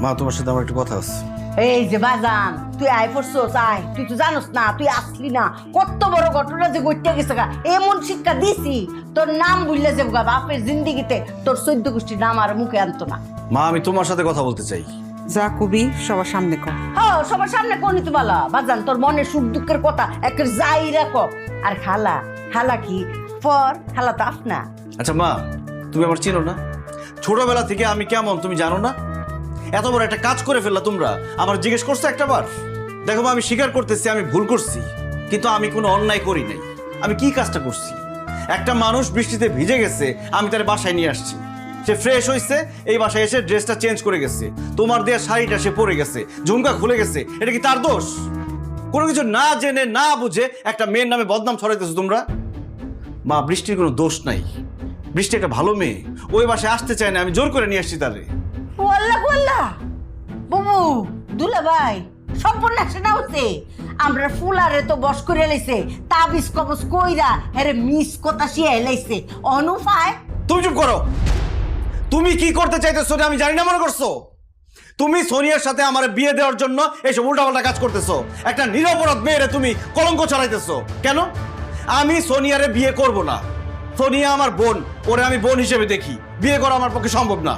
মা তোমার সাথে আমার একটু কথা আছে। এই যে বাজান, তুই আয় পড়ছস, আয়। তুই তো জানোস না, তুই আসলি না, কত বড় ঘটনা যে ঘটতে গেছে গা। এমন শিক্ষা দিছি, তোর নাম ভুললে যাবো গা। বাপের জিন্দিগিতে তোর 14 গোষ্ঠীর নাম আর মুখে আনতো না। মা আমি তোমার সাথে কথা বলতে চাই। যা কবি সবার সামনে কর। হ্যাঁ, সবার সামনে কোনি তো বলা বাজান, তোর মনের সুখ দুঃখের কথা এক যাই রাখো। আর খালা, খালা কি পর, খালা তো আপনা। আচ্ছা মা, তুমি আমার চিনো না? ছোটবেলা থেকে আমি কেমন তুমি জানো না? এত বড় একটা কাজ করে ফেললা তোমরা, আমার জিজ্ঞেস করছো একটা বার? দেখো মা, আমি স্বীকার করতেছি আমি ভুল করছি, কিন্তু আমি কোনো অন্যায় করি নাই। আমি কি কাজটা করছি? একটা মানুষ বৃষ্টিতে ভিজে গেছে, আমি তার বাসায় নিয়ে আসছি। সে ফ্রেশ হয়েছে, এই বাসায় এসে ড্রেসটা চেঞ্জ করে গেছে, তোমার দেয়া শাড়িটা সে পরে গেছে, ঝুমকা খুলে গেছে, এটা কি তার দোষ? কোনো কিছু না জেনে না বুঝে একটা মেয়ের নামে বদনাম ছড়াইতেছো তোমরা। মা, বৃষ্টির কোনো দোষ নাই। বৃষ্টি একটা ভালো মেয়ে, ওই বাসায় আসতে চায় না, আমি জোর করে নিয়ে আসছি তারে। ওয়াল্লাহ ওয়াল্লাহ, বাবু দুলা ভাই সম্পূর্ণ সেটা হচ্ছে। আমরা ফুলারে তো বস করে লাইছে, তাবিজ কবজ কইরা হেরে মিস কথা শিয়ে লাইছে অনুপায়। তুমি চুপ করো। তুমি কি করতে চাইতেছো আমি জানি না মনে করছো? তুমি সোনিয়ার সাথে আমার বিয়ে দেওয়ার জন্য এইসব উল্টাপাল্টা কাজ করতেছো। একটা নিরপরাধ মেয়েরে তুমি কলঙ্ক ছড়াইতেছো কেন? আমি সোনিয়ারে বিয়ে করব না। সোনিয়া আমার বোন, ওরে আমি বোন হিসেবে দেখি। বিয়ে করা আমার পক্ষে সম্ভব না।